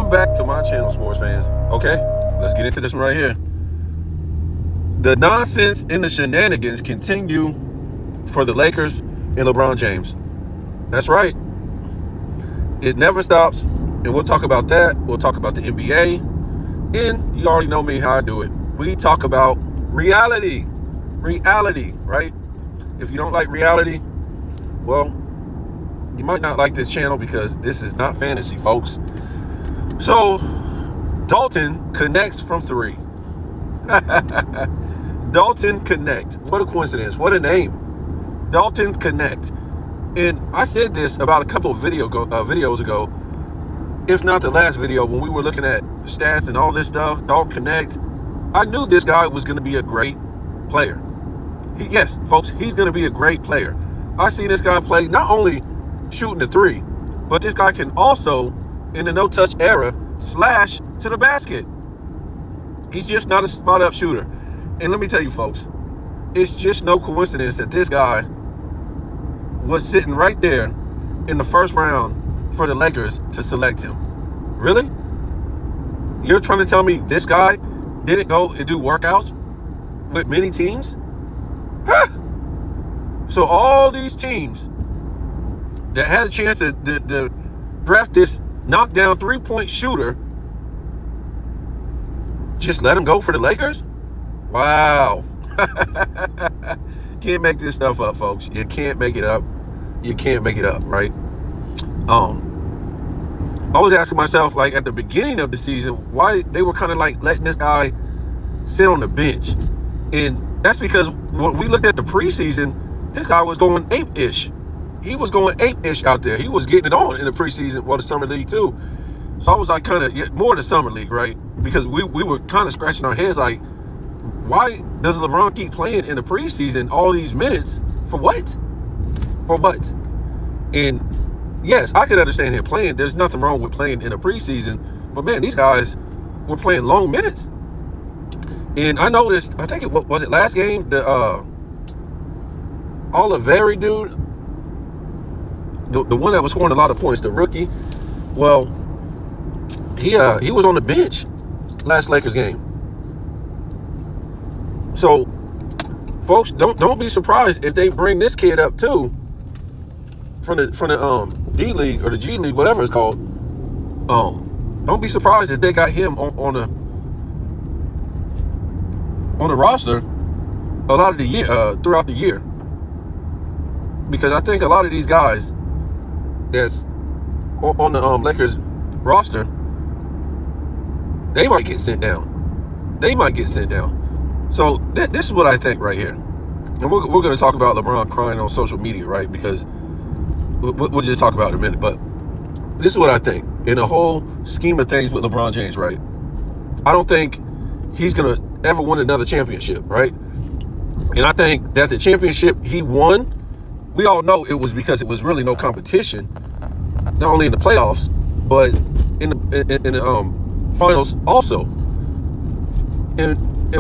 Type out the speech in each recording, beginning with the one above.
Welcome back to my channel, sports fans. Okay, let's get into this one right here. The nonsense and the shenanigans continue for the Lakers and LeBron James. That's right. It never stops, and we'll talk about that. We'll talk about the NBA, and you already know me how I do it. We talk about reality, right? If you don't like reality, well, you might not like this channel because this is not fantasy, folks. So, Dalton Knecht from 3. Dalton Knecht. What a coincidence. What a name. Dalton Knecht. And I said this about a couple of videos ago, if not the last video, when we were looking at stats and all this stuff, Dalton Knecht. I knew this guy was going to be a great player. Yes, folks, he's going to be a great player. I see this guy play not only shooting the 3, but this guy can also, in the no-touch era, slash to the basket. He's just not a spot-up shooter. And let me tell you, folks, it's just no coincidence that this guy was sitting right there in the first round for the Lakers to select him. Really? You're trying to tell me this guy didn't go and do workouts with many teams? Huh? So all these teams that had a chance to draft this knockdown three-point shooter just let him go for the Lakers? Wow. Can't make this stuff up, folks. You can't make it up. You can't make it up, right? I was asking myself, like, at the beginning of the season, why they were kind of like letting this guy sit on the bench. And that's because when we looked at the preseason, this guy was going ape-ish. He was going ape-ish out there. He was getting it on in the preseason, well, the summer league too. So I was like kind of more the summer league, right? Because we were kind of scratching our heads like, why does LeBron keep playing in the preseason all these minutes? For what? For what? And yes, I could understand him playing. There's nothing wrong with playing in the preseason. But man, these guys were playing long minutes. And I noticed, I think was it last game, the Oliveri dude, the one that was scoring a lot of points, the rookie. Well, he was on the bench last Lakers game. So, folks, don't be surprised if they bring this kid up too from the D League or the G League, whatever it's called. Don't be surprised if they got him on the roster a lot of the year throughout the year, because I think a lot of these guys that's on the Lakers roster, they might get sent down. So this is what I think right here. And we're going to talk about LeBron crying on social media, right? Because we'll just talk about it in a minute. But this is what I think. In the whole scheme of things with LeBron James, right? I don't think he's going to ever win another championship, right? And I think that the championship he won, we all know it was because it was really no competition, not only in the playoffs, but in the finals also. And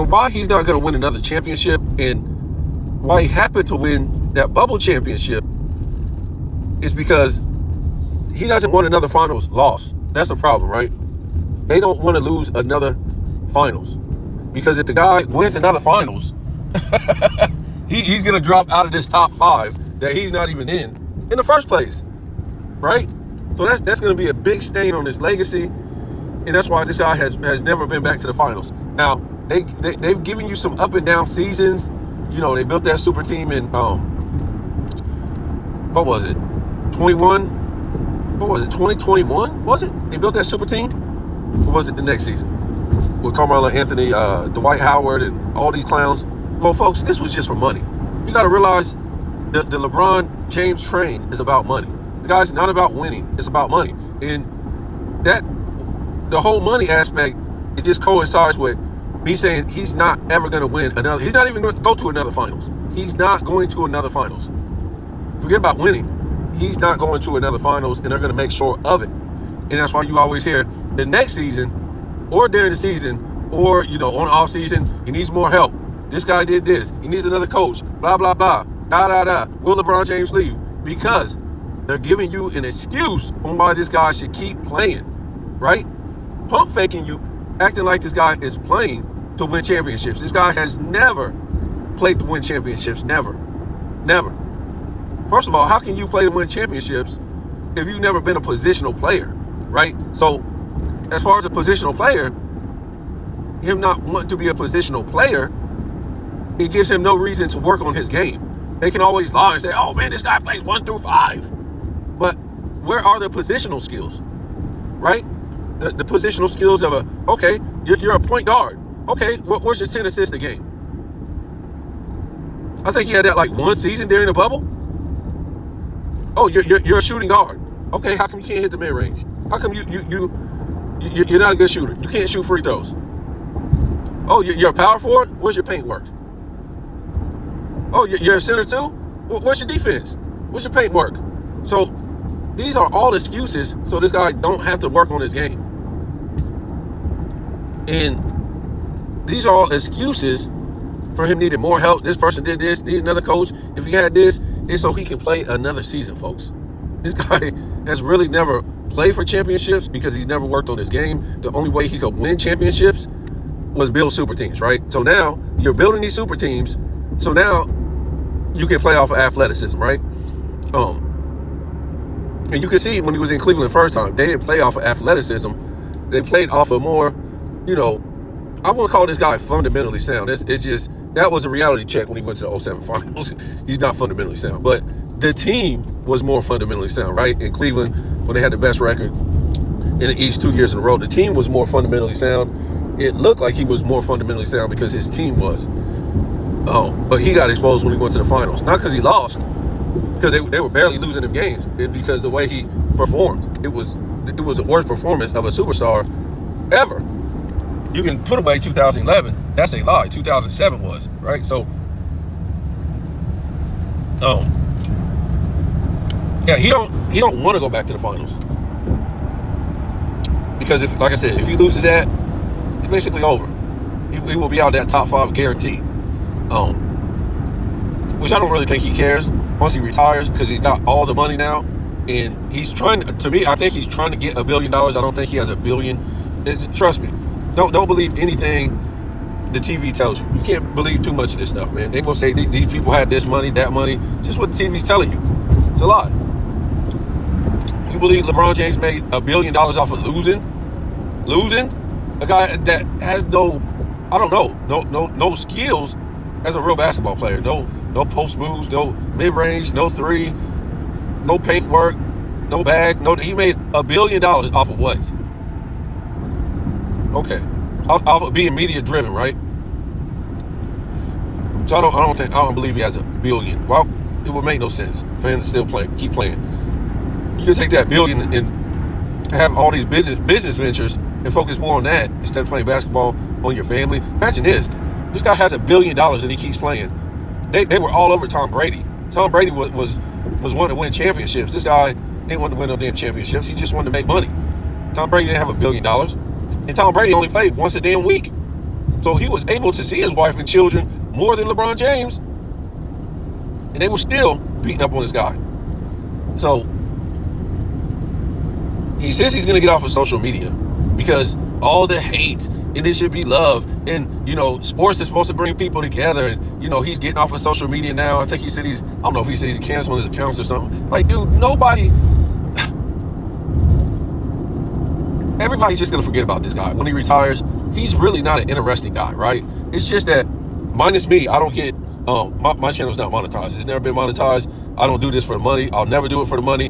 why he's not going to win another championship, and why he happened to win that bubble championship, is because he doesn't want another finals loss. That's a problem, right? They don't want to lose another finals, because if the guy wins another finals, he's going to drop out of this top 5 that he's not even in the first place, right? So that's going to be a big stain on his legacy, and that's why this guy has never been back to the finals. Now, they've given you some up and down seasons. You know, they built that super team in what was it? 2021? Was it? They built that super team? Or was it the next season? With Carmelo Anthony, Dwight Howard, and all these clowns. Well, folks, this was just for money. You got to realize the LeBron James train is about money. The guy's not about winning. It's about money. And the whole money aspect, it just coincides with me saying he's not ever going to win another. He's not even going to go to another finals. He's not going to another finals. Forget about winning. He's not going to another finals, and they're going to make sure of it. And that's why you always hear the next season, or during the season, or, on the off season, he needs more help. This guy did this. He needs another coach. Blah, blah, blah. Will LeBron James leave? Because they're giving you an excuse on why this guy should keep playing, right? pump faking you, acting like this guy is playing to win championships. This guy has never played to win championships. Never. First of all, how can you play to win championships if you've never been a positional player, right? So as far as a positional player, him not wanting to be a positional player, it gives him no reason to work on his game. They can always lie and say, oh man, this guy plays 1 through 5. But where are the positional skills, right? The positional skills of okay, you're a point guard. Okay, where's your 10 assists a game? I think he had that like 1 season during the bubble. Oh, you're a shooting guard. Okay, how come you can't hit the mid range? How come you're not a good shooter? You can't shoot free throws. Oh, you're a power forward? Where's your paint work? Oh, you're a center too? Where's your defense? Where's your paint work? So these are all excuses so this guy don't have to work on his game. And these are all excuses for him needing more help. This person did this, need another coach. If he had this, it's so he can play another season, folks. This guy has really never played for championships because he's never worked on his game. The only way he could win championships was build super teams, right? So now you're building these super teams. So now you can play off of athleticism, right? And you can see when he was in Cleveland the first time, they didn't play off of athleticism. They played off of more, I wouldn't call this guy fundamentally sound. It's just, that was a reality check when he went to the 07 finals. He's not fundamentally sound, but the team was more fundamentally sound, right? In Cleveland, when they had the best record in the East 2 years in a row, the team was more fundamentally sound. It looked like he was more fundamentally sound because his team was. But he got exposed when he went to the finals. Not because he lost, because they were barely losing them games. Because the way he performed, it was the worst performance of a superstar ever. You can put away 2011. That's a lie. 2007 was, right? So, yeah, he don't want to go back to the finals because like I said, if he loses that, it's basically over. He will be out that top 5 guaranteed. Which I don't really think he cares once he retires because he's got all the money now, and he's trying. To me, I think he's trying to get $1 billion. I don't think he has $1 billion. Trust me. Don't believe anything the TV tells you. You can't believe too much of this stuff, man. They will say these people had this money, that money. Just what the TV's telling you. It's a lie. You believe LeBron James made $1 billion off of losing? A guy that has no skills as a real basketball player. No post moves, no mid range, no three, no paint work, no bag. He made $1 billion off of what? Okay, off of being media driven, right? So I don't believe he has $1 billion. Well, it would make no sense for him to still keep playing. You can take that $1 billion and have all these business ventures and focus more on that instead of playing basketball on your family. Imagine this guy has $1 billion and he keeps playing. They were all over Tom Brady. Tom Brady was wanting to win championships. This guy didn't want to win no damn championships. He just wanted to make money. Tom Brady didn't have $1 billion. And Tom Brady only played once a damn week. So he was able to see his wife and children more than LeBron James. And they were still beating up on this guy. So he says he's going to get off of social media because all the hate and it should be love. And, sports is supposed to bring people together. And, he's getting off of social media now. I think he said I don't know if he said he's canceling his accounts or something. Like, dude, everybody's just going to forget about this guy. When he retires, he's really not an interesting guy, right? It's just that, minus me, I don't get, my channel's not monetized. It's never been monetized. I don't do this for the money. I'll never do it for the money.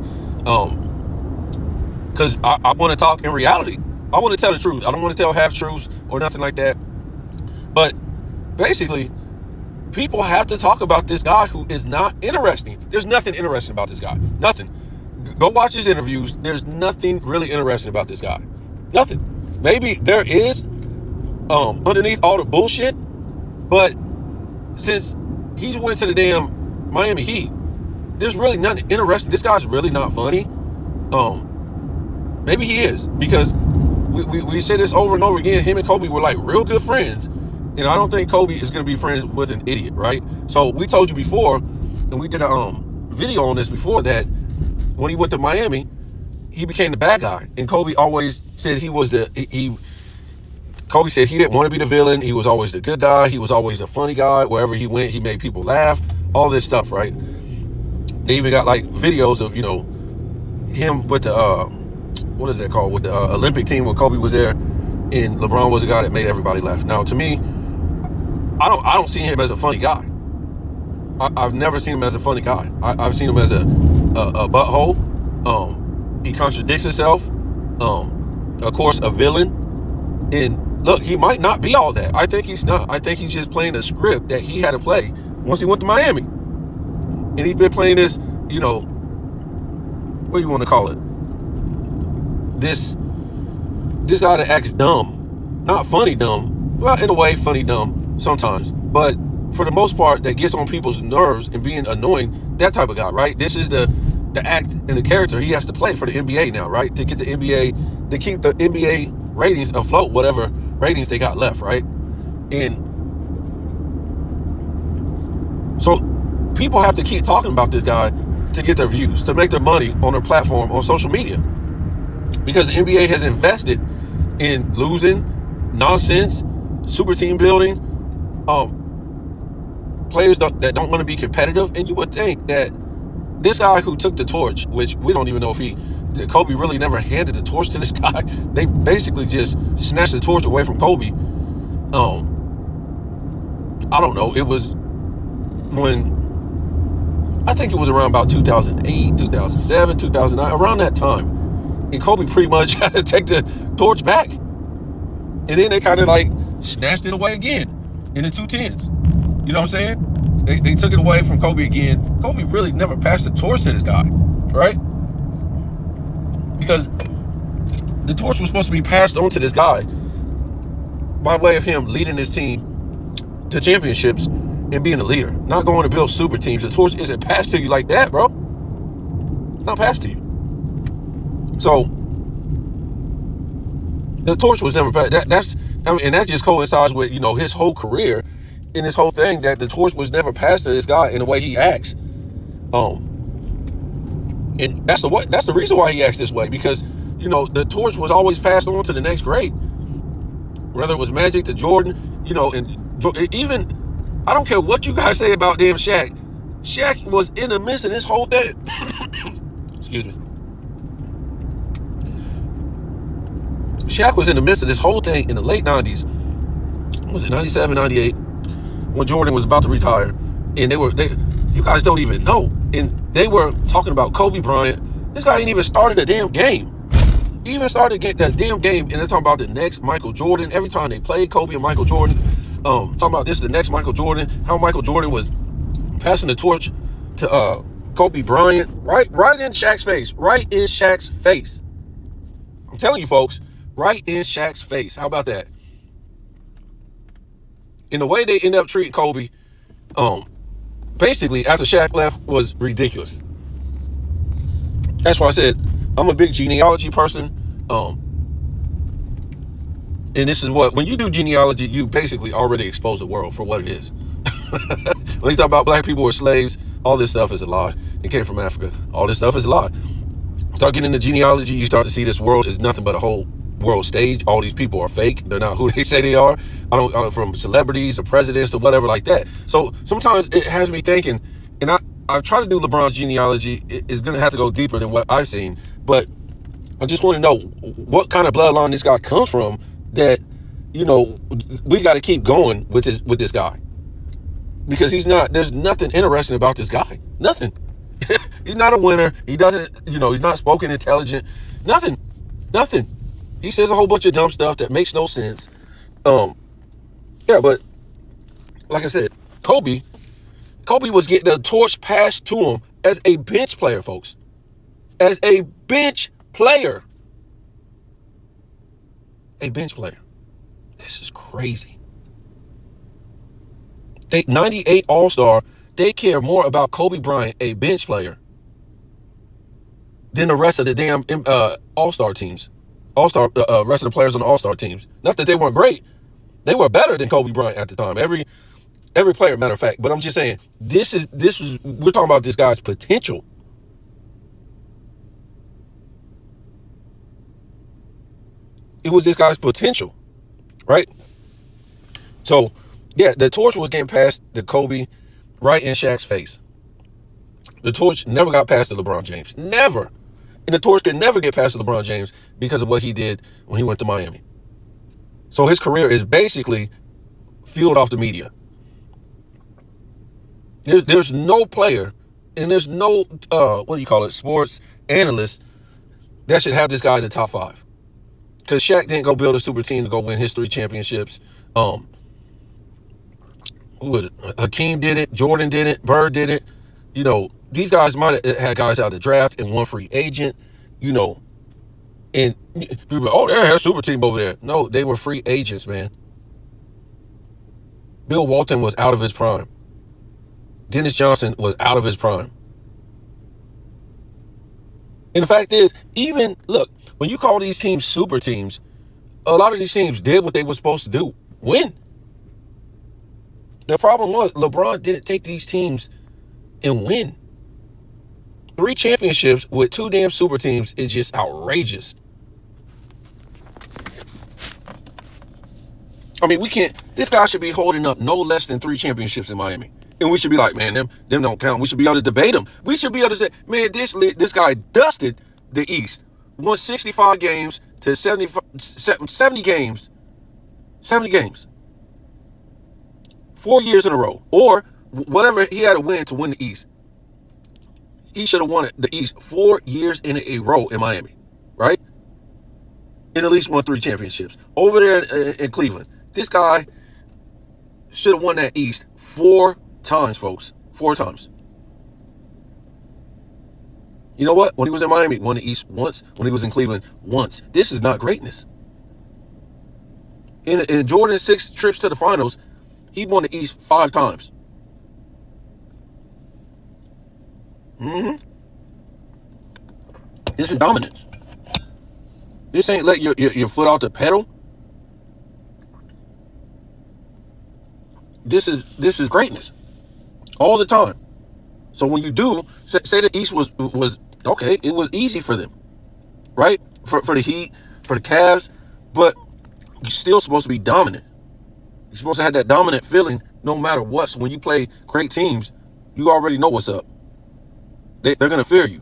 Because I want to talk in reality. I want to tell the truth. I don't want to tell half-truths or nothing like that. But basically, people have to talk about this guy who is not interesting. There's nothing interesting about this guy. Nothing. Go watch his interviews. There's nothing really interesting about this guy. Nothing. Maybe there is underneath all the bullshit, but since he's went to the damn Miami Heat, there's really nothing interesting. This guy's really not funny. Maybe he is, because we say this over and over again. Him and Kobe were like real good friends. I don't think Kobe is going to be friends with an idiot, right? So we told you before, and we did a video on this before, that when he went to Miami, he became the bad guy. And Kobe always said he was Kobe said he didn't want to be the villain. He was always the good guy. He was always a funny guy. Wherever he went, he made people laugh. All this stuff, right? They even got like videos of, him with the, what is that called? With the Olympic team when Kobe was there and LeBron was the guy that made everybody laugh. Now, to me, I don't see him as a funny guy. I've never seen him as a funny guy. I've seen him as a butthole. He contradicts himself. Of course, a villain. And look, he might not be all that. I think he's not. I think he's just playing a script that he had to play once he went to Miami. And he's been playing this, what do you want to call it? This guy that acts dumb. Not funny dumb. Well, in a way, funny dumb sometimes. But for the most part, that gets on people's nerves and being annoying, that type of guy, right? This is the act and the character he has to play for the NBA now, right? To get the NBA, to keep the NBA ratings afloat, whatever ratings they got left, right? And so people have to keep talking about this guy to get their views, to make their money on their platform on social media. Because the NBA has invested in losing, nonsense, super team building, players that don't want to be competitive. And you would think that this guy who took the torch, which we don't even know if Kobe really never handed the torch to this guy. They basically just snatched the torch away from Kobe. I don't know. It was I think it was around about 2008, 2007, 2009, around that time. And Kobe pretty much had to take the torch back. And then they kind of like snatched it away again in the 2010s. You know what I'm saying? They took it away from Kobe again. Kobe really never passed the torch to this guy, right? Because the torch was supposed to be passed on to this guy by way of him leading his team to championships and being a leader, not going to build super teams. The torch isn't passed to you like that, bro. Not passed to you. So the torch was never passed. And that just coincides with his whole career and this whole thing, that the torch was never passed to this guy in the way he acts. And that's the reason why he acts this way, because the torch was always passed on to the next grade, whether it was Magic to Jordan, and even. I don't care what you guys say about damn Shaq. Shaq was in the midst of this whole thing. Excuse me. Shaq was in the midst of this whole thing in the late 90s. Was it 97, 98? When Jordan was about to retire. And you guys don't even know. And they were talking about Kobe Bryant. This guy ain't even started a damn game. He even started to get that damn game. And they're talking about the next Michael Jordan. Every time they played Kobe and Michael Jordan. Talking about this, the next Michael Jordan, how Michael Jordan was passing the torch to Kobe Bryant, right in Shaq's face, right in Shaq's face. I'm telling you, folks, right in Shaq's face. How about that? And the way they end up treating Kobe, basically after Shaq left, was ridiculous. That's why I said I'm a big genealogy person. And this is when you do genealogy, you basically already expose the world for what it is. When you talk about black people were slaves, all this stuff is a lie. It came from Africa. All this stuff is a lie. Start getting into genealogy, you start to see this world is nothing but a whole world stage. All these people are fake. They're not who they say they are. From celebrities to presidents to whatever like that. So sometimes it has me thinking, and I try to do LeBron's genealogy. It's going to have to go deeper than what I've seen. But I just want to know what kind of bloodline this guy comes from, that we got to keep going with this guy, because there's nothing interesting about this guy. Nothing. He's not a winner. He doesn't, he's not spoken intelligent. Nothing. He says a whole bunch of dumb stuff that makes no sense. Yeah, but like I said, Kobe was getting the torch passed to him as a bench player, folks. As a bench player. A bench player. This is crazy. 98 All-Star, they care more about Kobe Bryant, a bench player, than the rest of the damn All-Star teams. Rest of the players on the All-Star teams. Not that they weren't great. They were better than Kobe Bryant at the time. Every player, matter of fact. But I'm just saying, we're talking about this guy's potential. It was this guy's potential, right? So, yeah, the torch was getting passed to Kobe right in Shaq's face. The torch never got passed to LeBron James. Never. And the torch could never get past LeBron James because of what he did when he went to Miami. So his career is basically fueled off the media. There's no player and there's no, sports analyst that should have this guy in the top 5. Because Shaq didn't go build a super team to go win history championships. Who was it? Hakeem did it. Jordan did it. Bird did it. These guys might have had guys out of the draft and one free agent, and people were, oh, they had a super team over there. No, they were free agents, man. Bill Walton was out of his prime. Dennis Johnson was out of his prime. And the fact is, look, when you call these teams super teams, a lot of these teams did what they were supposed to do. Win. The problem was LeBron didn't take these teams and win. 3 championships with 2 damn super teams is just outrageous. I mean, this guy should be holding up no less than 3 championships in Miami. And we should be like, man, them don't count. We should be able to debate them. We should be able to say, man, this guy dusted the East. Won 65 games to 70 games. 70 games. 4 years in a row. Or whatever he had to win the East. He should have won the East 4 years in a row in Miami. Right? And at least won 3 championships. Over there in Cleveland. This guy should have won that East 4 times, folks. 4 times. You know what? When he was in Miami, won the East once. When he was in Cleveland, once. This is not greatness. In Jordan's 6 trips to the finals, he won the East 5 times. This is dominance. This ain't let your foot off the pedal. This is greatness. All the time. So when you do, say the East was okay, it was easy for them. Right? For the Heat, for the Cavs, but you're still supposed to be dominant. You're supposed to have that dominant feeling no matter what. So when you play great teams, you already know what's up. They're going to fear you.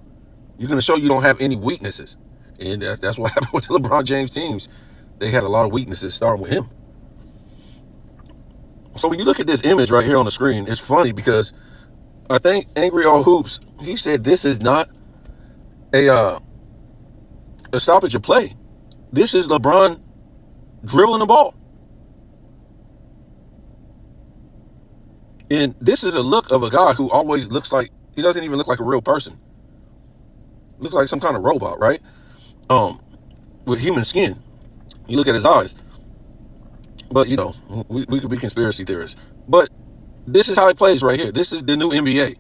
You're going to show you don't have any weaknesses. And that's what happened with the LeBron James teams. They had a lot of weaknesses starting with him. So when you look at this image right here on the screen, it's funny because I think Angry All Hoops, he said this is not a stoppage of play. This is LeBron dribbling the ball. And this is a look of a guy who always looks like, he doesn't even look like a real person. Looks like some kind of robot, right? With human skin. You look at his eyes. But, we could be conspiracy theorists. But this is how he plays right here. This is the new NBA.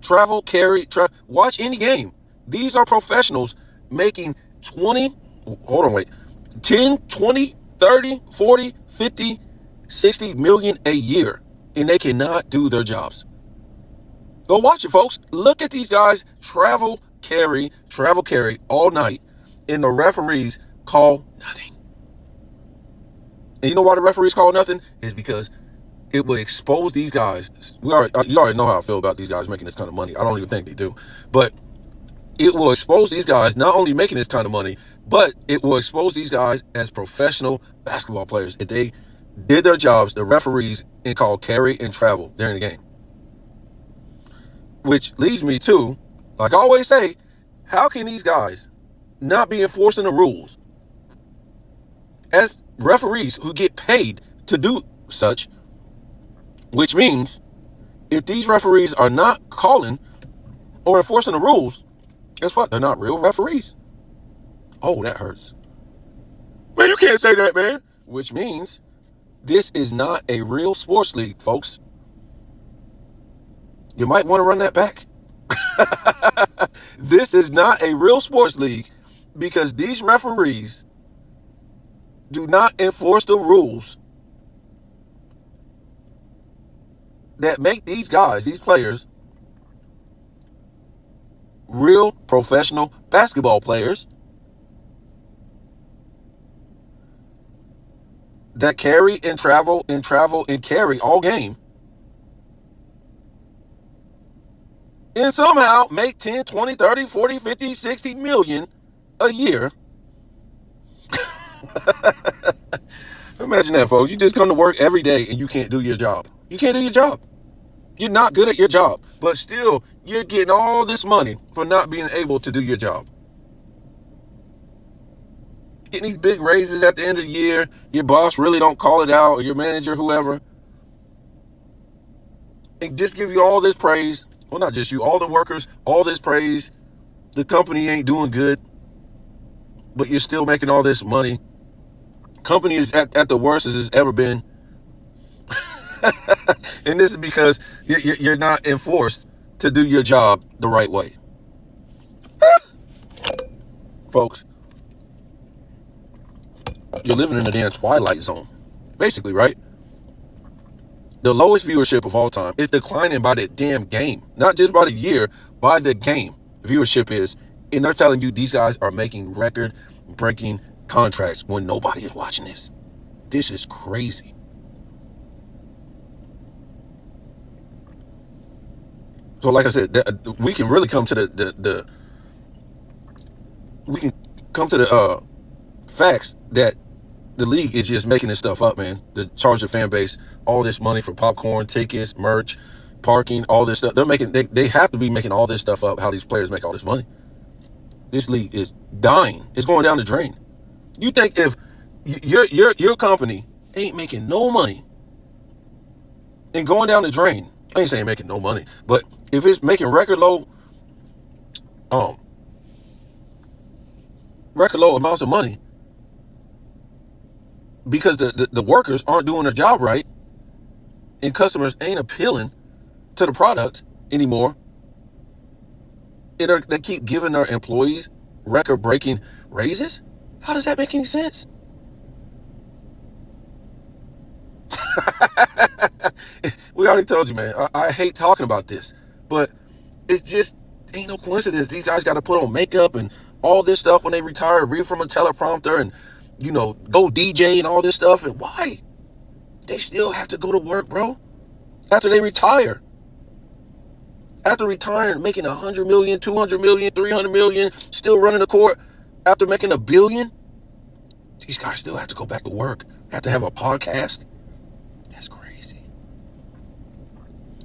Travel, carry, watch any game. These are professionals making 10, 20, 30, 40, 50, 60 million a year. And they cannot do their jobs. Go watch it, folks. Look at these guys travel, carry all night. And the referees call nothing. And you know why the referees call nothing? Is because it will expose these guys. You already know how I feel about these guys making this kind of money. I don't even think they do. But it will expose these guys not only making this kind of money, but it will expose these guys as professional basketball players. If they did their jobs, the referees, and called carry and travel during the game. Which leads me to, like I always say, how can these guys not be enforcing the rules as referees who get paid to do such? Which means if these referees are not calling or enforcing the rules, guess what? They're not real referees. Oh, that hurts. Man, you can't say that, man. Which means this is not a real sports league, folks. You might want to run that back. This is not a real sports league because these referees do not enforce the rules that make these guys, these players, real professional basketball players that carry and travel and carry all game, and somehow make 10, 20, 30, 40, 50, 60 million a year. Imagine that, folks. You just come to work every day and you can't do your job. You can't do your job. You're not good at your job, but still you're getting all this money for not being able to do your job. Getting these big raises at the end of the year. Your boss really don't call it out, or your manager, whoever, and just give you all this praise. Well, not just you, all the workers, all this praise. The company ain't doing good, but you're still making all this money. Company is at the worst as it's ever been. And this is because you're not enforced to do your job the right way. Folks, you're living in the damn twilight zone, basically, right? The lowest viewership of all time is declining by the damn game. Not just by the year, by the game. Viewership is, and they're telling you these guys are making record-breaking contracts when nobody is watching this. This is crazy. So like I said, we can really come to the facts that the league is just making this stuff up, man. To charge the fan base all this money for popcorn, tickets, merch, parking, all this stuff. They have to be making all this stuff up, how these players make all this money. This league is dying. It's going down the drain. You think if your company ain't making no money and going down the drain, I ain't saying making no money, but if it's making record low amounts of money because the workers aren't doing their job right and customers ain't appealing to the product anymore, and they keep giving their employees record-breaking raises, how does that make any sense? We already told you, man. I hate talking about this, but it's just ain't no coincidence. These guys got to put on makeup and all this stuff when they retire, read from a teleprompter, and go DJ and all this stuff. And why? They still have to go to work, bro. After they retire, after retiring, making 100 million, 200 million, 300 million, still running the court. After making $1 billion, these guys still have to go back to work. Have to have a podcast. That's crazy.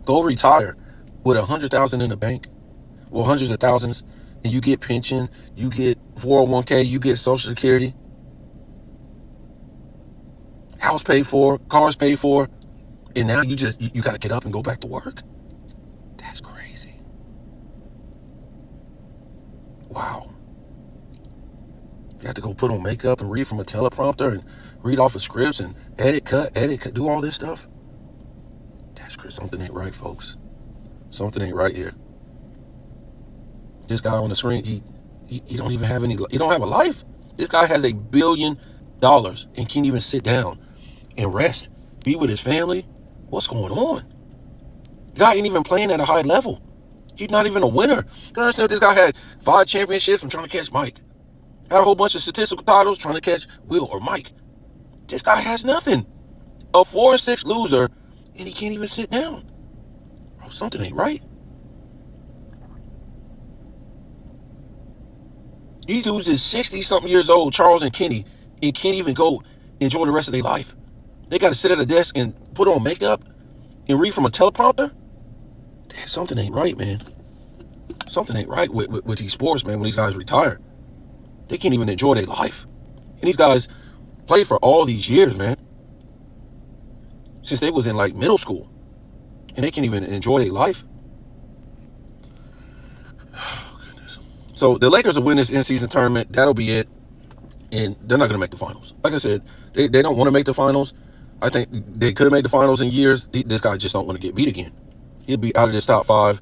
Go retire with 100,000 in the bank, well, hundreds of thousands, and you get pension, you get 401k, you get Social Security, house paid for, cars paid for, and now you got to get up and go back to work. That's crazy. Wow. You have to go put on makeup and read from a teleprompter and read off of scripts and edit, cut, do all this stuff. That's crazy. Something ain't right, folks. Something ain't right here. This guy on the screen, he don't even have he don't have a life. This guy has $1 billion and can't even sit down and rest, be with his family. What's going on? The guy ain't even playing at a high level. He's not even a winner. You understand? This guy had 5 championships from trying to catch Mike. Had a whole bunch of statistical titles trying to catch Will or Mike. This guy has nothing. A 4-6 loser, and he can't even sit down. Bro, something ain't right. These dudes is 60-something years old, Charles and Kenny, and can't even go enjoy the rest of their life. They got to sit at a desk and put on makeup and read from a teleprompter. Damn, something ain't right, man. Something ain't right with these sports, man, when these guys retire. They can't even enjoy their life. And these guys played for all these years, man. Since they was in like middle school. And they can't even enjoy their life. Oh, goodness. So the Lakers will win this in-season tournament. That'll be it. And they're not going to make the finals. Like I said, they don't want to make the finals. I think they could have made the finals in years. This guy just don't want to get beat again. He'll be out of this top 5.